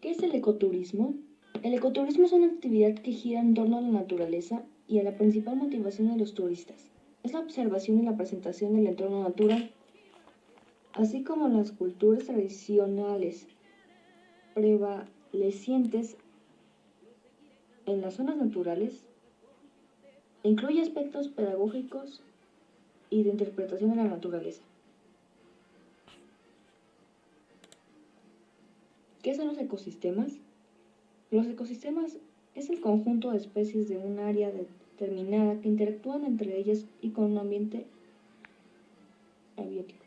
¿Qué es el ecoturismo? El ecoturismo es una actividad que gira en torno a la naturaleza y a la principal motivación de los turistas. Es la observación y la presentación del entorno natural, así como las culturas tradicionales prevalecientes en las zonas naturales. Incluye aspectos pedagógicos y de interpretación de la naturaleza. ¿Qué son los ecosistemas? Los ecosistemas es el conjunto de especies de un área determinada que interactúan entre ellas y con un ambiente abiótico.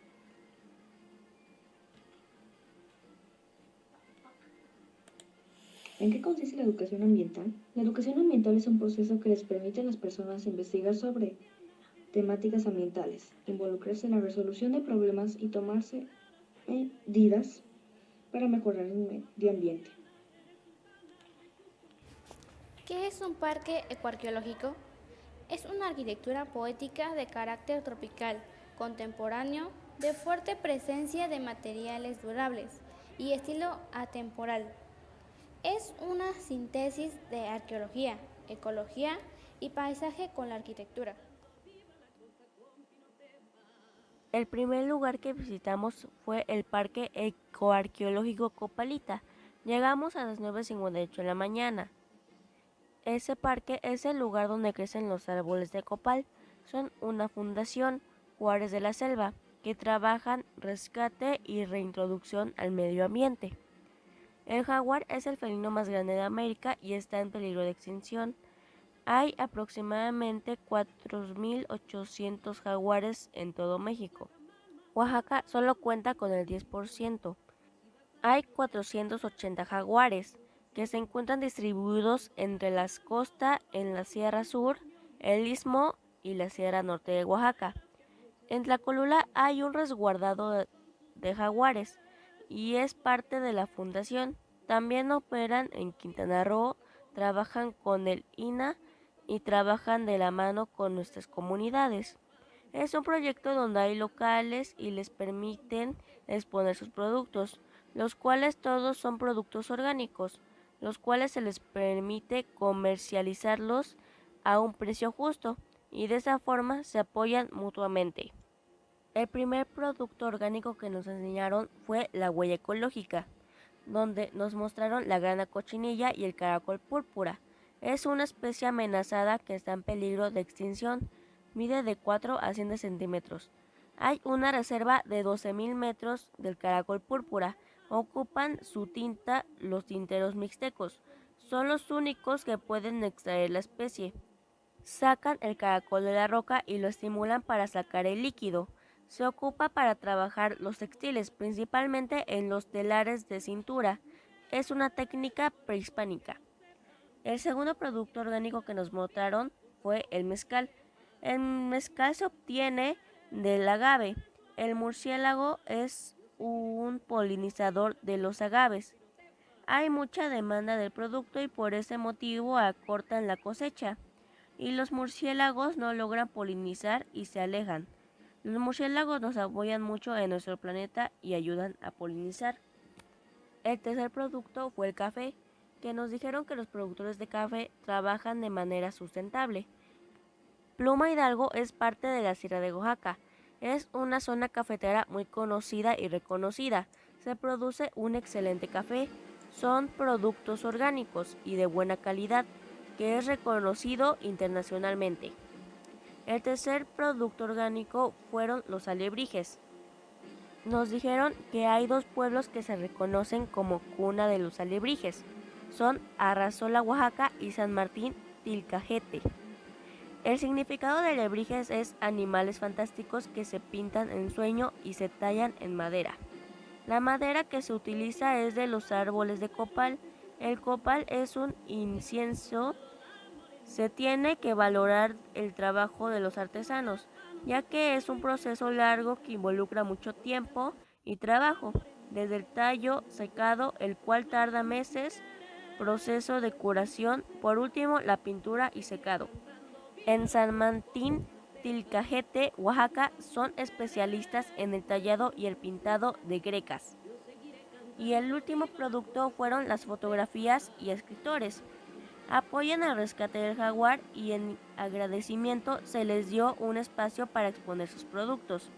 ¿En qué consiste la educación ambiental? La educación ambiental es un proceso que les permite a las personas investigar sobre temáticas ambientales, involucrarse en la resolución de problemas y tomarse medidas para mejorar el medio ambiente. ¿Qué es un parque ecoarqueológico? Es una arquitectura poética de carácter tropical, contemporáneo, de fuerte presencia de materiales durables y estilo atemporal. Es una síntesis de arqueología, ecología y paisaje con la arquitectura. El primer lugar que visitamos fue el Parque Ecoarqueológico Copalita. Llegamos a las 9:58 de la mañana. Ese parque es el lugar donde crecen los árboles de copal. Son una fundación, Juárez de la Selva, que trabajan rescate y reintroducción al medio ambiente. El jaguar es el felino más grande de América y está en peligro de extinción. Hay aproximadamente 4.800 jaguares en todo México. Oaxaca solo cuenta con el 10%. Hay 480 jaguares que se encuentran distribuidos entre las costas en la Sierra Sur, el Istmo y la Sierra Norte de Oaxaca. En Tlacolula hay un resguardado de jaguares y es parte de la fundación. También operan en Quintana Roo, trabajan con el INA y trabajan de la mano con nuestras comunidades. Es un proyecto donde hay locales y les permiten exponer sus productos, los cuales todos son productos orgánicos, los cuales se les permite comercializarlos a un precio justo y de esa forma se apoyan mutuamente. El primer producto orgánico que nos enseñaron fue la huella ecológica, donde nos mostraron la grana cochinilla y el caracol púrpura. Es una especie amenazada que está en peligro de extinción. Mide de 4 a 100 centímetros. Hay una reserva de 12.000 metros del caracol púrpura. Ocupan su tinta los tinteros mixtecos. Son los únicos que pueden extraer la especie. Sacan el caracol de la roca y lo estimulan para sacar el líquido. Se ocupa para trabajar los textiles, principalmente en los telares de cintura. Es una técnica prehispánica. El segundo producto orgánico que nos mostraron fue el mezcal. El mezcal se obtiene del agave. El murciélago es un polinizador de los agaves. Hay mucha demanda del producto y por ese motivo acortan la cosecha. Y los murciélagos no logran polinizar y se alejan. Los murciélagos nos apoyan mucho en nuestro planeta y ayudan a polinizar. El tercer producto fue el café, que nos dijeron que los productores de café trabajan de manera sustentable. Pluma Hidalgo es parte de la Sierra de Oaxaca. Es una zona cafetera muy conocida y reconocida. Se produce un excelente café. Son productos orgánicos y de buena calidad, que es reconocido internacionalmente. El tercer producto orgánico fueron los alebrijes. Nos dijeron que hay dos pueblos que se reconocen como cuna de los alebrijes. Son Arrazola, Oaxaca y San Martín, Tilcajete. El significado de alebrijes es animales fantásticos que se pintan en sueño y se tallan en madera. La madera que se utiliza es de los árboles de copal. El copal es un incienso. Se tiene que valorar el trabajo de los artesanos, ya que es un proceso largo que involucra mucho tiempo y trabajo. desde el tallo secado, el cual tarda meses, proceso de curación, por último la pintura y secado. En San Martín Tilcajete, Oaxaca, son especialistas en el tallado y el pintado de grecas. Y el último producto fueron las fotografías y escritores. Apoyan al rescate del jaguar y en agradecimiento se les dio un espacio para exponer sus productos.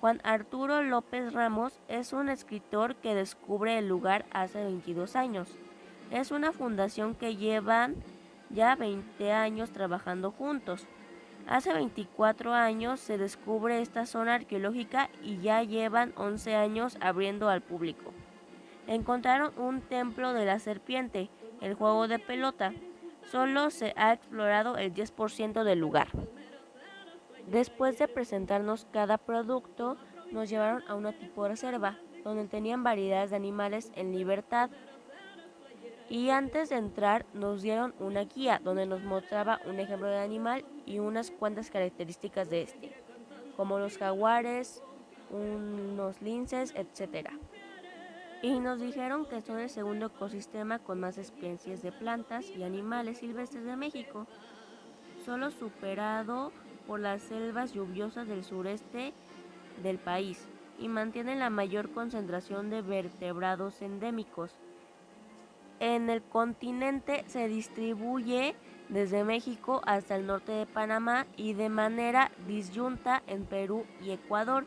Juan Arturo López Ramos es un escritor que descubre el lugar hace 22 años. Es una fundación que llevan ya 20 años trabajando juntos. Hace 24 años se descubre esta zona arqueológica y ya llevan 11 años abriendo al público. Encontraron un templo de la serpiente, el juego de pelota. Solo se ha explorado el 10% del lugar. Después de presentarnos cada producto, nos llevaron a una tipo reserva, donde tenían variedades de animales en libertad. Y antes de entrar nos dieron una guía donde nos mostraba un ejemplo de animal y unas cuantas características de este, como los jaguares, unos linces, etc. Y nos dijeron que son el segundo ecosistema con más especies de plantas y animales silvestres de México, solo superado por las selvas lluviosas del sureste del país, y mantienen la mayor concentración de vertebrados endémicos. En el continente se distribuye desde México hasta el norte de Panamá y de manera disyunta en Perú y Ecuador.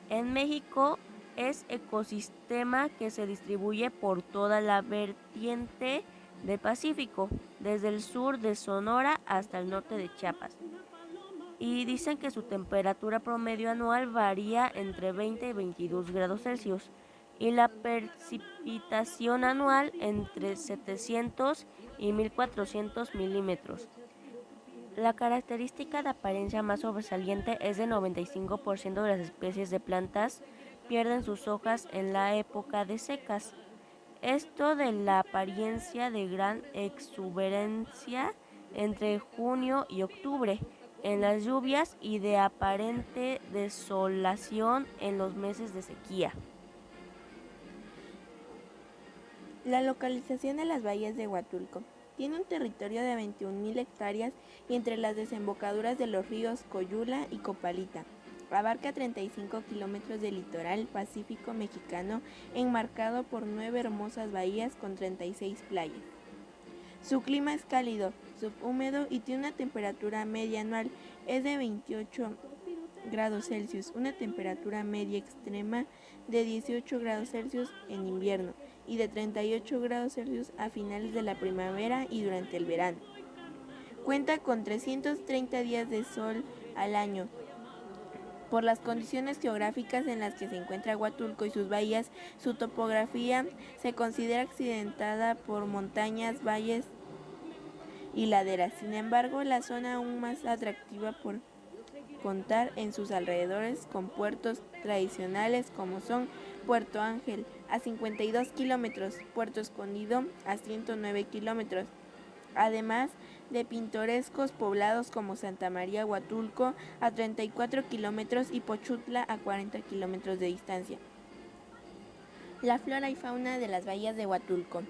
En México es ecosistema que se distribuye por toda la vertiente del Pacífico, desde el sur de Sonora hasta el norte de Chiapas. Y dicen que su temperatura promedio anual varía entre 20 y 22 grados Celsius y la precipitación anual entre 700 y 1400 milímetros. La característica de apariencia más sobresaliente es del 95% de las especies de plantas pierden sus hojas en la época de secas. Esto de la apariencia de gran exuberancia entre junio y octubre en las lluvias y de aparente desolación en los meses de sequía. La localización de las bahías de Huatulco tiene un territorio de 21.000 hectáreas y entre las desembocaduras de los ríos Coyula y Copalita. Abarca 35 kilómetros de litoral pacífico mexicano enmarcado por 9 hermosas bahías con 36 playas. Su clima es cálido, subhúmedo y tiene una temperatura media anual es de 28 grados Celsius, una temperatura media extrema de 18 grados Celsius en invierno y de 38 grados Celsius a finales de la primavera y durante el verano. Cuenta con 330 días de sol al año. Por las condiciones geográficas en las que se encuentra Huatulco y sus bahías, su topografía se considera accidentada por montañas, valles y laderas. Sin embargo, la zona aún más atractiva por contar en sus alrededores con puertos tradicionales como son Puerto Ángel a 52 kilómetros, Puerto Escondido a 109 kilómetros, además de pintorescos poblados como Santa María Huatulco a 34 kilómetros y Pochutla a 40 kilómetros de distancia. La flora y fauna de las bahías de Huatulco.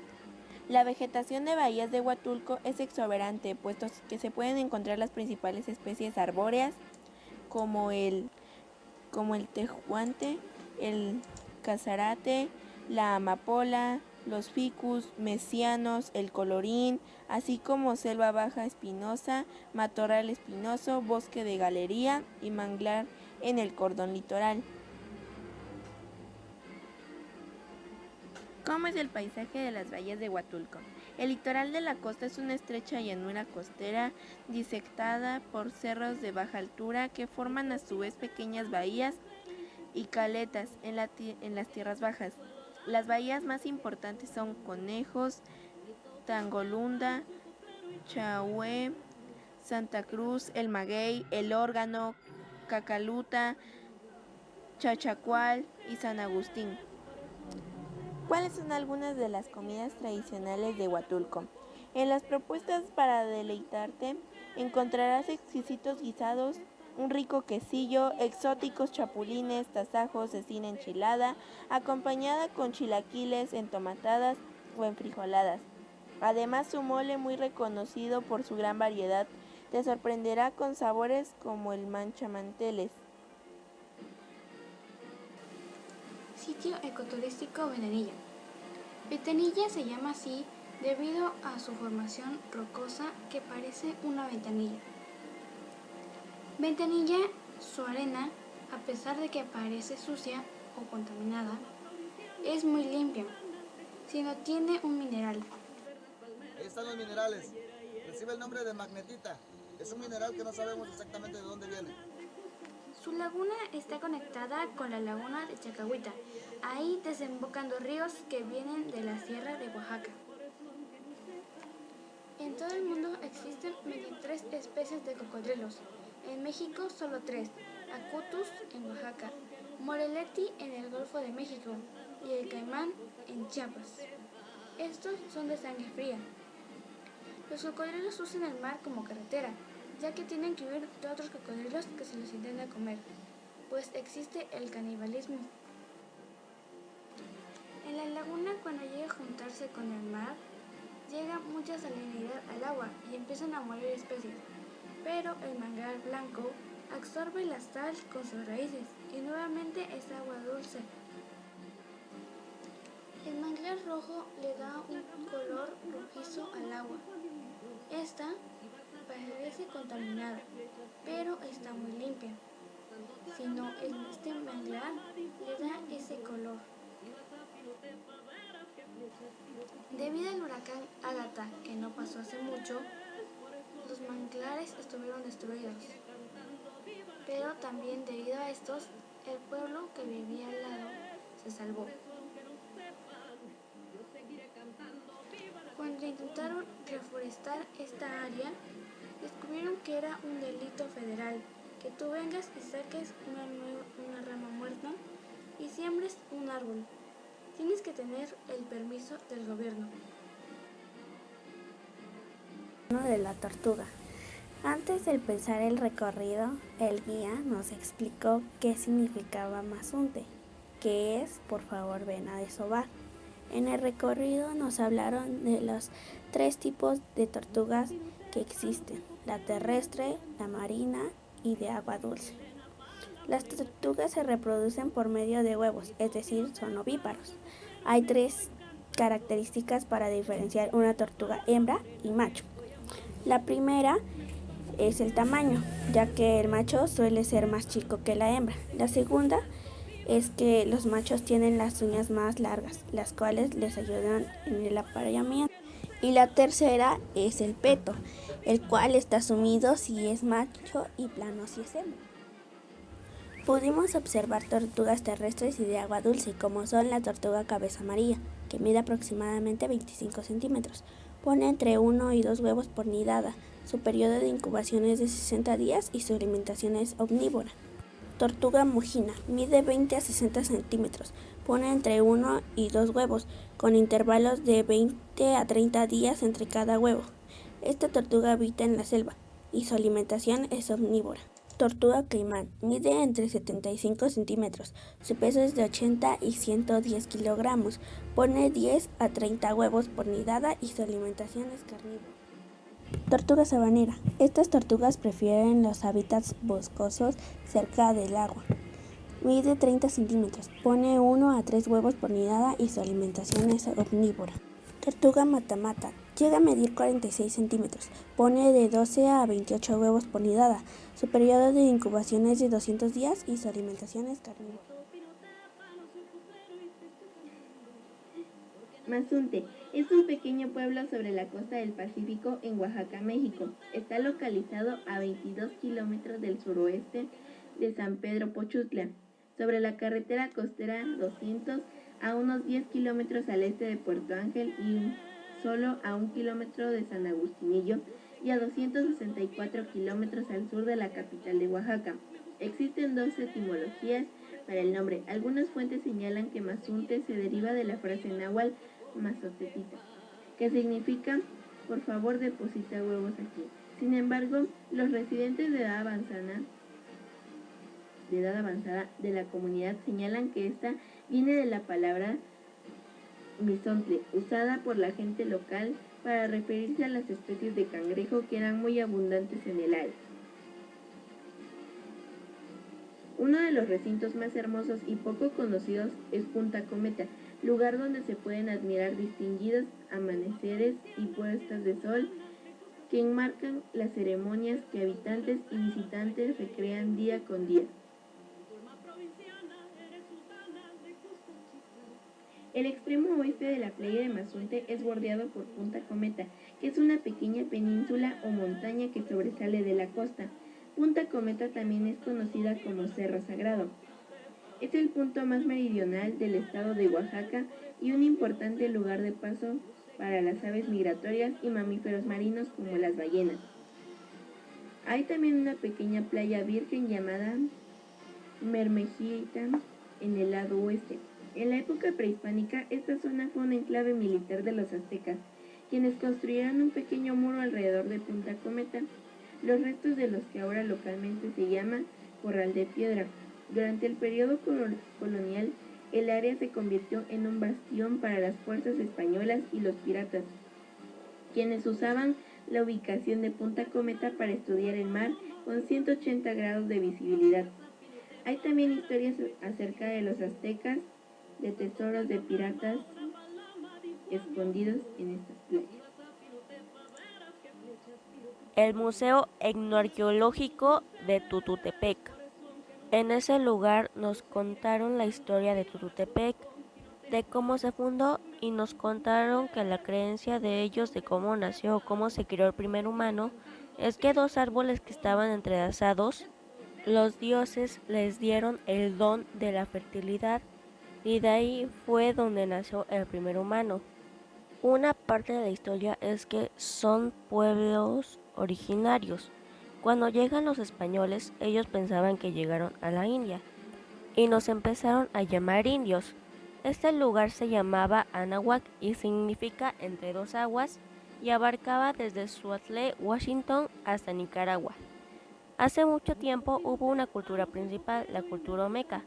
La vegetación de bahías de Huatulco es exuberante, puesto que se pueden encontrar las principales especies arbóreas como el tejuante, el casarate, la amapola, los ficus, mesianos, el colorín, así como selva baja espinosa, matorral espinoso, bosque de galería y manglar en el cordón litoral. ¿Cómo es el paisaje de las bahías de Huatulco? El litoral de la costa es una estrecha llanura costera disectada por cerros de baja altura que forman a su vez pequeñas bahías y caletas en las tierras bajas. Las bahías más importantes son Conejos, Tangolunda, Chahué, Santa Cruz, El Maguey, El Órgano, Cacaluta, Chachacual y San Agustín. ¿Cuáles son algunas de las comidas tradicionales de Huatulco? En las propuestas para deleitarte encontrarás exquisitos guisados un rico quesillo, exóticos chapulines, tasajos, cecina enchilada, acompañada con chilaquiles entomatadas o enfrijoladas. Además, su mole, muy reconocido por su gran variedad, te sorprenderá con sabores como el manchamanteles. Sitio ecoturístico Ventanilla. Ventanilla se llama así debido a su formación rocosa que parece una ventanilla. Ventanilla, su arena, a pesar de que parece sucia o contaminada, es muy limpia, si no tiene un mineral. Ahí están los minerales. Recibe el nombre de magnetita. Es un mineral que no sabemos exactamente de dónde viene. Su laguna está conectada con la laguna de Chacahuita. Ahí desembocan dos ríos que vienen de la sierra de Oaxaca. En todo el mundo existen 23 especies de cocodrilos. En México solo 3, Acutus en Oaxaca, Morelletti en el Golfo de México y el caimán en Chiapas. Estos son de sangre fría. Los cocodrilos usan el mar como carretera, ya que tienen que huir de otros cocodrilos que se los intentan comer, pues existe el canibalismo. En la laguna, cuando llega a juntarse con el mar, llega mucha salinidad al agua y empiezan a morir especies, pero el manglar blanco absorbe la sal con sus raíces y nuevamente es agua dulce. El manglar rojo le da un color rojizo al agua. Esta parece contaminada, pero está muy limpia. Si no, este manglar le da ese color. Debido al huracán Ágata, que no pasó hace mucho, los manglares estuvieron destruidos. Pero también debido a estos, el pueblo que vivía al lado se salvó. Cuando intentaron reforestar esta área, descubrieron que era un delito federal, que tú vengas y saques una rama muerta y siembres un árbol. Tienes que tener el permiso del gobierno. De la tortuga. Antes de empezar el recorrido, el guía nos explicó qué significaba mazunte, que es por favor ven a desovar. En el recorrido nos hablaron de los 3 tipos de tortugas que existen, la terrestre, la marina y de agua dulce. Las tortugas se reproducen por medio de huevos, es decir, son ovíparos. Hay 3 características para diferenciar una tortuga hembra y macho. La primera es el tamaño, ya que el macho suele ser más chico que la hembra. La segunda es que los machos tienen las uñas más largas, las cuales les ayudan en el apareamiento. Y la tercera es el peto, el cual está sumido si es macho y plano si es hembra. Pudimos observar tortugas terrestres y de agua dulce, como son la tortuga cabeza amarilla, que mide aproximadamente 25 centímetros. Pone entre 1 y 2 huevos por nidada. Su periodo de incubación es de 60 días y su alimentación es omnívora. Tortuga mojina, mide 20 a 60 centímetros. Pone entre 1 y 2 huevos, con intervalos de 20 a 30 días entre cada huevo. Esta tortuga habita en la selva y su alimentación es omnívora. Tortuga caimán, mide entre 75 centímetros, su peso es de 80 y 110 kilogramos, pone 10 a 30 huevos por nidada y su alimentación es carnívora. Tortuga sabanera, estas tortugas prefieren los hábitats boscosos cerca del agua. Mide 30 centímetros, pone 1 a 3 huevos por nidada y su alimentación es omnívora. Tortuga matamata, llega a medir 46 centímetros, pone de 12 a 28 huevos por nidada, su periodo de incubación es de 200 días y su alimentación es carnívora. Mazunte es un pequeño pueblo sobre la costa del Pacífico en Oaxaca, México. Está localizado a 22 kilómetros del suroeste de San Pedro Pochutla, sobre la carretera costera 200 a unos 10 kilómetros al este de Puerto Ángel y solo a 1 kilómetro de San Agustinillo y a 264 kilómetros al sur de la capital de Oaxaca. Existen 2 etimologías para el nombre. Algunas fuentes señalan que Mazunte se deriva de la frase náhuatl mazotetita, que significa por favor deposita huevos aquí. Sin embargo, los residentes de edad avanzada de edad avanzada de la comunidad señalan que esta viene de la palabra bisontle, usada por la gente local para referirse a las especies de cangrejo que eran muy abundantes en el área. Uno de los recintos más hermosos y poco conocidos es Punta Cometa, lugar donde se pueden admirar distinguidos amaneceres y puestas de sol que enmarcan las ceremonias que habitantes y visitantes recrean día con día. El extremo oeste de la playa de Mazunte es bordeado por Punta Cometa, que es una pequeña península o montaña que sobresale de la costa. Punta Cometa también es conocida como Cerro Sagrado. Es el punto más meridional del estado de Oaxaca y un importante lugar de paso para las aves migratorias y mamíferos marinos como las ballenas. Hay también una pequeña playa virgen llamada Mermejita en el lado oeste. En la época prehispánica, esta zona fue un enclave militar de los aztecas, quienes construyeron un pequeño muro alrededor de Punta Cometa, los restos de los que ahora localmente se llama Corral de Piedra. Durante el periodo colonial, el área se convirtió en un bastión para las fuerzas españolas y los piratas, quienes usaban la ubicación de Punta Cometa para estudiar el mar con 180 grados de visibilidad. Hay también historias acerca de los aztecas, de tesoros de piratas escondidos en estas playas. El Museo Etnoarqueológico de Tututepec. En ese lugar nos contaron la historia de Tututepec, de cómo se fundó, y nos contaron que la creencia de ellos de cómo nació o cómo se creó el primer humano es que dos árboles que estaban entrelazados, los dioses les dieron el don de la fertilidad y de ahí fue donde nació el primer humano. Una parte de la historia es que son pueblos originarios. Cuando llegan los españoles, ellos pensaban que llegaron a la India y nos empezaron a llamar indios. Este lugar se llamaba Anahuac y significa entre dos aguas y abarcaba desde Seattle, Washington hasta Nicaragua. Hace mucho tiempo hubo una cultura principal, la cultura olmeca,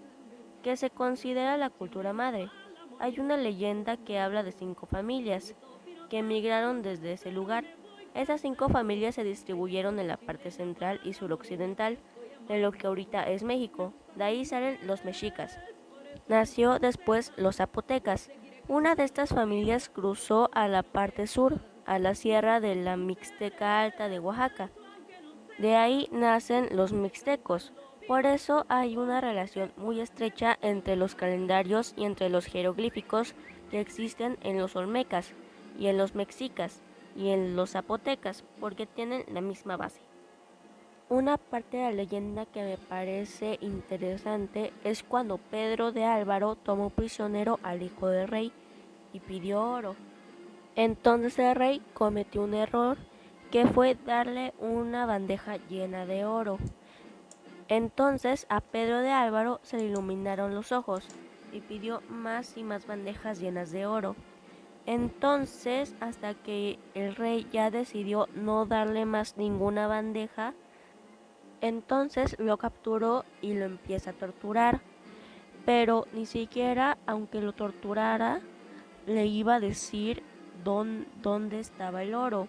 que se considera la cultura madre. Hay una leyenda que habla de 5 familias que emigraron desde ese lugar. Esas 5 familias se distribuyeron en la parte central y suroccidental de lo que ahorita es México. De ahí salen los mexicas. Nació después los zapotecas. Una de estas familias cruzó a la parte sur, a la sierra de la Mixteca Alta de Oaxaca. De ahí nacen los mixtecos. Por eso hay una relación muy estrecha entre los calendarios y entre los jeroglíficos que existen en los olmecas y en los mexicas y en los zapotecas, porque tienen la misma base. Una parte de la leyenda que me parece interesante es cuando Pedro de Álvaro tomó prisionero al hijo del rey y pidió oro. Entonces el rey cometió un error que fue darle una bandeja llena de oro. Entonces a Pedro de Álvaro se le iluminaron los ojos y pidió más y más bandejas llenas de oro. Entonces, hasta que el rey ya decidió no darle más ninguna bandeja, entonces lo capturó y lo empieza a torturar. Pero ni siquiera, aunque lo torturara, le iba a decir dónde estaba el oro.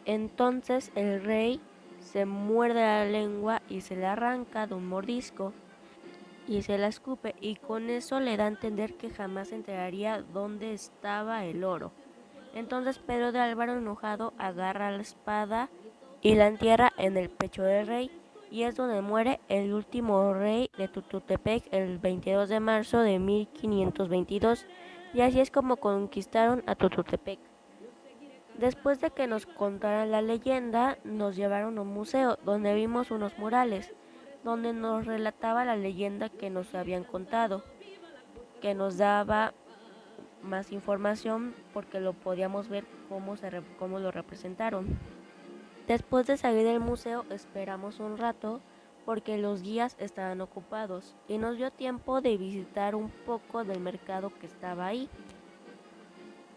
Entonces el rey se muerde la lengua y se la arranca de un mordisco y se la escupe, y con eso le da a entender que jamás se enteraría dónde estaba el oro. Entonces Pedro de Álvaro, enojado, agarra la espada y la entierra en el pecho del rey, y es donde muere el último rey de Tututepec el 22 de marzo de 1522, y así es como conquistaron a Tututepec. Después de que nos contaran la leyenda, nos llevaron a un museo donde vimos unos murales, donde nos relataba la leyenda que nos habían contado, que nos daba más información porque lo podíamos ver cómo lo representaron. Después de salir del museo esperamos un rato porque los guías estaban ocupados y nos dio tiempo de visitar un poco del mercado que estaba ahí.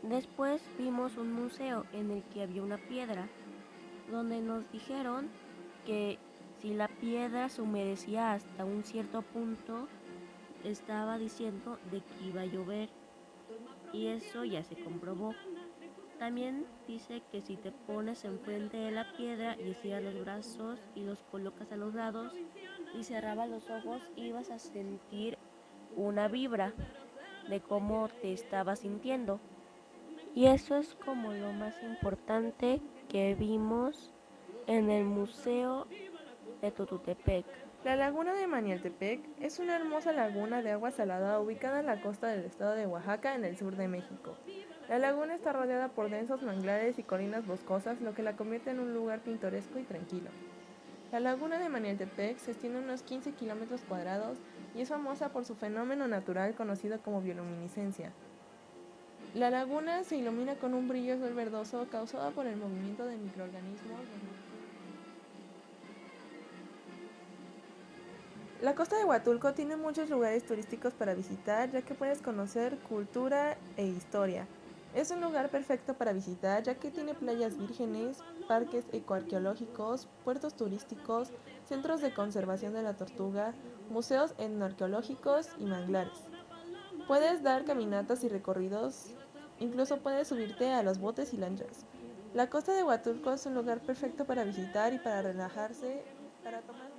Después vimos un museo en el que había una piedra, donde nos dijeron que Si la piedra se humedecía hasta un cierto punto, estaba diciendo de que iba a llover, y eso ya se comprobó. También dice que si te pones enfrente de la piedra y estiras los brazos y los colocas a los lados y cerrabas los ojos, ibas a sentir una vibra de cómo te estabas sintiendo. Y eso es como lo más importante que vimos en el Museo de Totutepec. La laguna de Manialtepec es una hermosa laguna de agua salada ubicada en la costa del estado de Oaxaca, en el sur de México. La laguna está rodeada por densos manglares y colinas boscosas, lo que la convierte en un lugar pintoresco y tranquilo. La laguna de Manialtepec se extiende unos 15 kilómetros cuadrados y es famosa por su fenómeno natural conocido como bioluminiscencia. La laguna se ilumina con un brillo azul verdoso causado por el movimiento de microorganismos. La costa de Huatulco tiene muchos lugares turísticos para visitar, ya que puedes conocer cultura e historia. Es un lugar perfecto para visitar, ya que tiene playas vírgenes, parques ecoarqueológicos, puertos turísticos, centros de conservación de la tortuga, museos etnoarqueológicos y manglares. Puedes dar caminatas y recorridos, incluso puedes subirte a los botes y lanchas. La costa de Huatulco es un lugar perfecto para visitar y para relajarse, para tomar